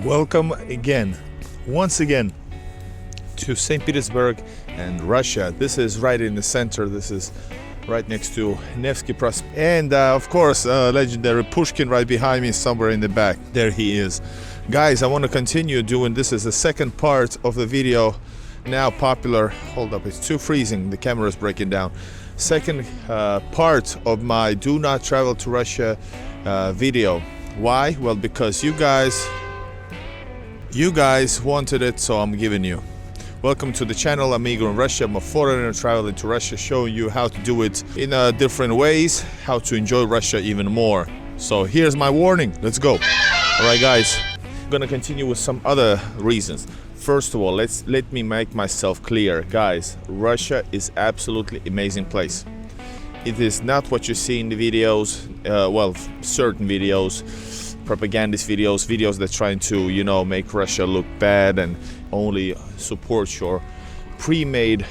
Welcome again, once again, to St. Petersburg and Russia. This is right in the center. This is right next to Nevsky Prospect. And of course, legendary Pushkin right behind me, somewhere in the back. There he is. Guys, I want to continue doing this is the second part of the video. Now popular, hold up, it's too freezing, the camera is breaking down. Second part of my Do Not Travel to Russia video. Why? Well, because you guys wanted it, so I'm giving you. Welcome to the channel. I'm Igor in Russia. I'm a foreigner traveling to Russia, showing you how to do it in different ways, how to enjoy Russia even more. So here's my warning. Let's go. All right, guys. I'm gonna continue with some other reasons. First of all, let me make myself clear, guys. Russia is absolutely amazing place. It is not what you see in the videos. Well, certain videos. Propagandist videos that trying to, you know, make Russia look bad and only support your pre-made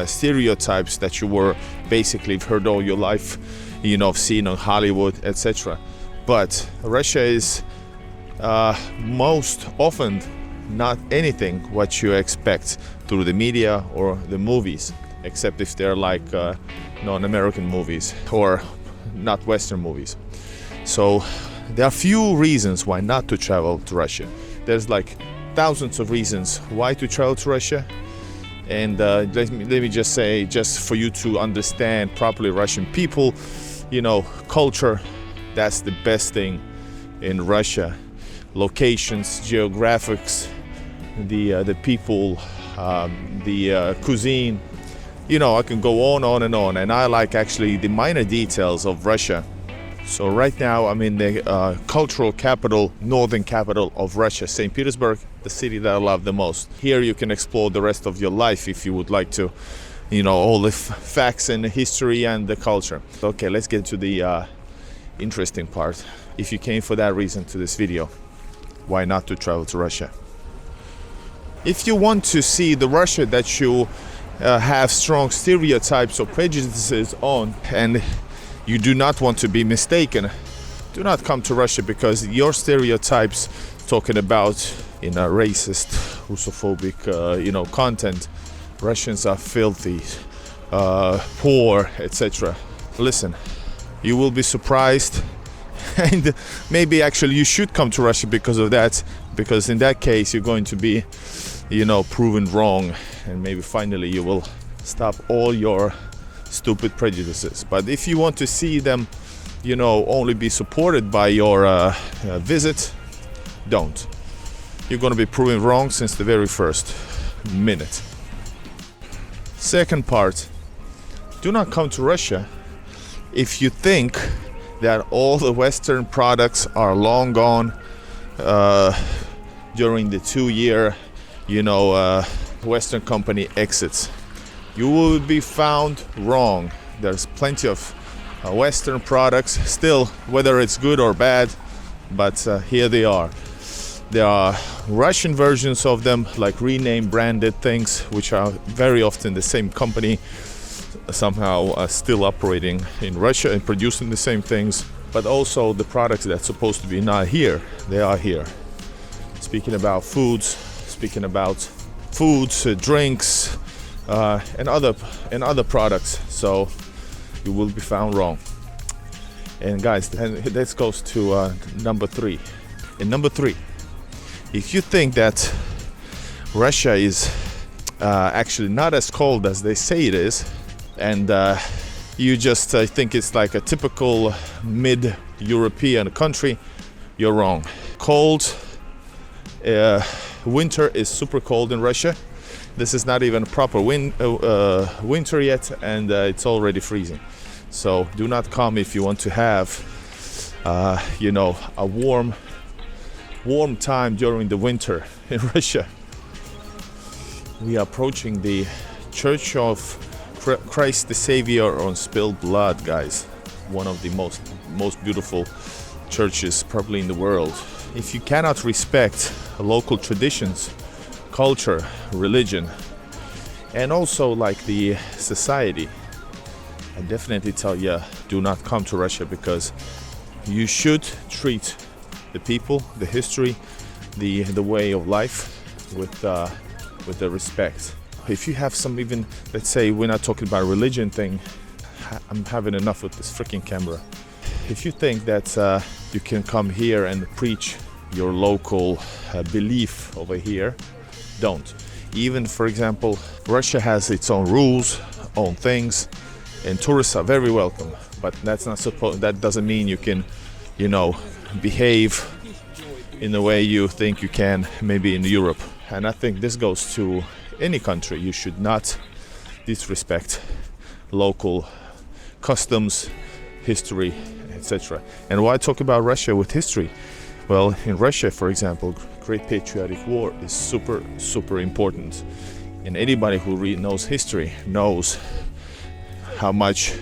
stereotypes that you were basically heard all your life, you know, seen on Hollywood, etc. But Russia is most often not anything what you expect through the media or the movies, except if they're like non-American movies or not Western movies. So there are few reasons why not to travel to Russia. There's like thousands of reasons why to travel to Russia. And let me just say, just for you to understand properly Russian people, you know, culture, that's the best thing in Russia. Locations, geographics, the people, the cuisine, you know, I can go on and on. And I like actually the minor details of Russia. So right now I'm in the cultural capital, northern capital of Russia, St. Petersburg, the city that I love the most. Here you can explore the rest of your life if you would like to, you know, all the facts and the history and the culture. Okay, let's get to the interesting part. If you came for that reason to this video, why not to travel to Russia? If you want to see the Russia that you have strong stereotypes or prejudices on, and you do not want to be mistaken, do not come to Russia, because your stereotypes talking about in a racist, Russophobic, you know, content, Russians are filthy, poor, etc. Listen, you will be surprised, and maybe actually you should come to Russia because of that, because in that case you're going to be, you know, proven wrong, and maybe finally you will stop all your stupid prejudices. But if you want to see them, you know, only be supported by your visit, don't. You're going to be proven wrong since the very first minute. Second part, do not come to Russia if you think that all the Western products are long gone during the 2-year, you know, Western company exits. You will be found wrong. There's plenty of Western products still, whether it's good or bad, but here they are. There are Russian versions of them, like renamed, branded things, which are very often the same company, somehow still operating in Russia and producing the same things. But also the products that's supposed to be not here, they are here. Speaking about foods, drinks, and other products, so you will be found wrong. And guys, this goes to number 3. And number 3, if you think that Russia is actually not as cold as they say it is, and you just think it's like a typical mid-European country, you're wrong. Cold, winter is super cold in Russia. This is not even a proper winter yet, and it's already freezing. So do not come if you want to have, you know, a warm time during the winter in Russia. We are approaching the Church of Christ the Savior on Spilled Blood, guys. One of the most beautiful churches probably in the world. If you cannot respect local traditions, culture, religion, and also like the society, I definitely tell you, do not come to Russia, because you should treat the people, the history, the way of life with the respect. If you have some, even, let's say we're not talking about religion thing, I'm having enough with this freaking camera. If you think that you can come here and preach your local belief over here, don't. Even, for example, Russia has its own rules, own things, and tourists are very welcome. But that doesn't mean you can, behave in the way you think you can maybe in Europe. And I think this goes to any country. You should not disrespect local customs, history, etc. And why talk about Russia with history? Well, in Russia, for example, Great Patriotic War is super, super important. And anybody who knows history knows how much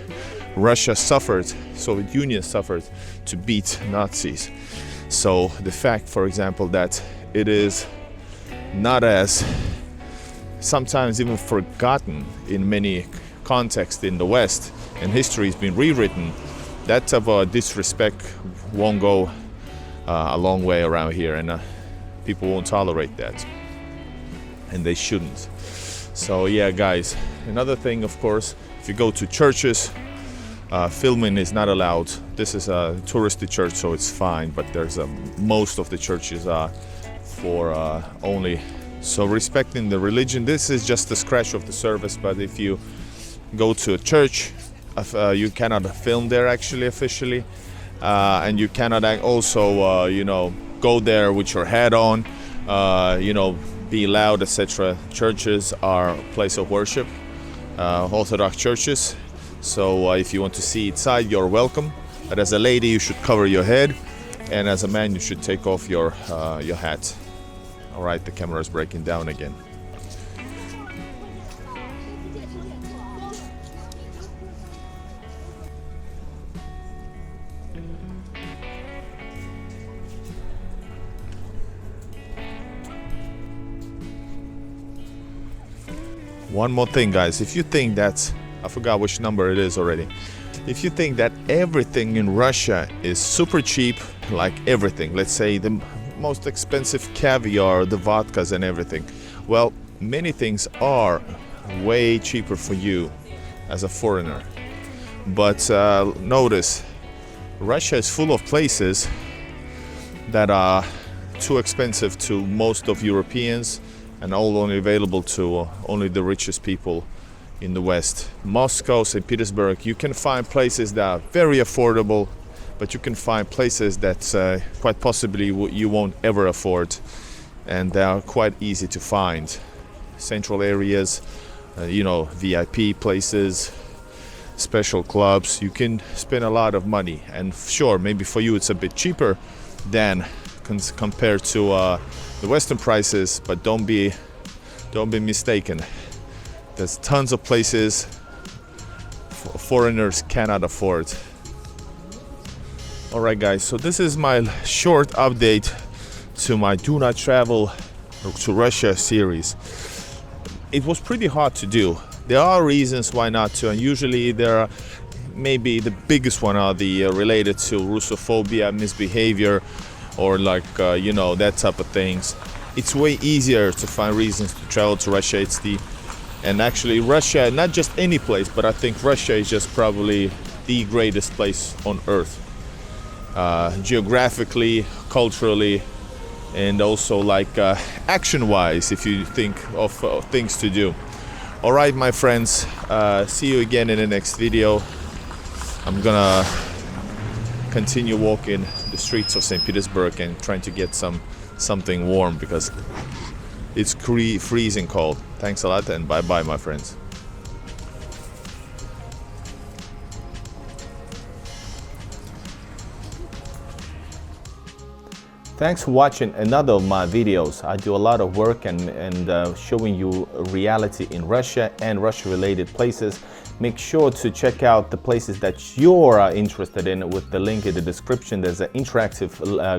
Russia suffered, Soviet Union suffered to beat Nazis. So the fact, for example, that it is not as sometimes even forgotten in many contexts in the West, and history has been rewritten, that type of disrespect won't go a long way around here, and people won't tolerate that, and they shouldn't. So yeah, guys, another thing, of course, if you go to churches, filming is not allowed. This is a touristy church, so it's fine, but there's most of the churches are for only. So respecting the religion, this is just a scratch of the surface, but if you go to a church, you cannot film there actually officially, and you cannot also go there with your hat on, be loud, etc. Churches are a place of worship, Orthodox churches. So if you want to see inside, you're welcome. But as a lady, you should cover your head, and as a man, you should take off your hat. All right, the camera is breaking down again. One more thing, guys. If you think that, I forgot which number it is already. If you think that everything in Russia is super cheap, like everything, let's say the most expensive caviar, the vodkas and everything, well, many things are way cheaper for you as a foreigner. But notice, Russia is full of places that are too expensive to most of Europeans and all only available to only the richest people in the West. Moscow, St. Petersburg, you can find places that are very affordable, but you can find places that quite possibly you won't ever afford, and they are quite easy to find. Central areas, VIP places, special clubs, you can spend a lot of money, and sure, maybe for you it's a bit cheaper than compared to the Western prices, but don't be mistaken. There's tons of places foreigners cannot afford. Alright guys, so this is my short update to my Do Not Travel to Russia series. It was pretty hard to do. There are reasons why not to, and usually there are, maybe the biggest one are the related to Russophobia, misbehavior, or that type of things. It's way easier to find reasons to travel to Russia. And actually Russia, not just any place, but I think Russia is just probably the greatest place on earth. Geographically, culturally, and also action-wise, if you think of things to do. All right, my friends, see you again in the next video. I'm gonna continue walking the streets of St. Petersburg and trying to get something warm because it's freezing cold. Thanks a lot, and bye-bye, my friends. Thanks for watching another of my videos. I do a lot of work and showing you reality in Russia and Russia-related places. Make sure to check out the places that you're interested in with the link in the description. There's an interactive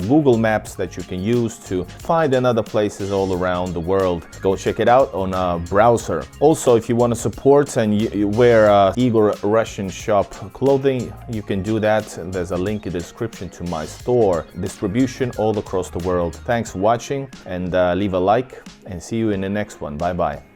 Google Maps that you can use to find other places all around the world. Go check it out on a browser. Also, if you want to support and you wear Igor Russian shop clothing, you can do that. There's a link in the description to my store. Distribution, all the across the world. Thanks for watching, and leave a like, and see you in the next one. Bye bye.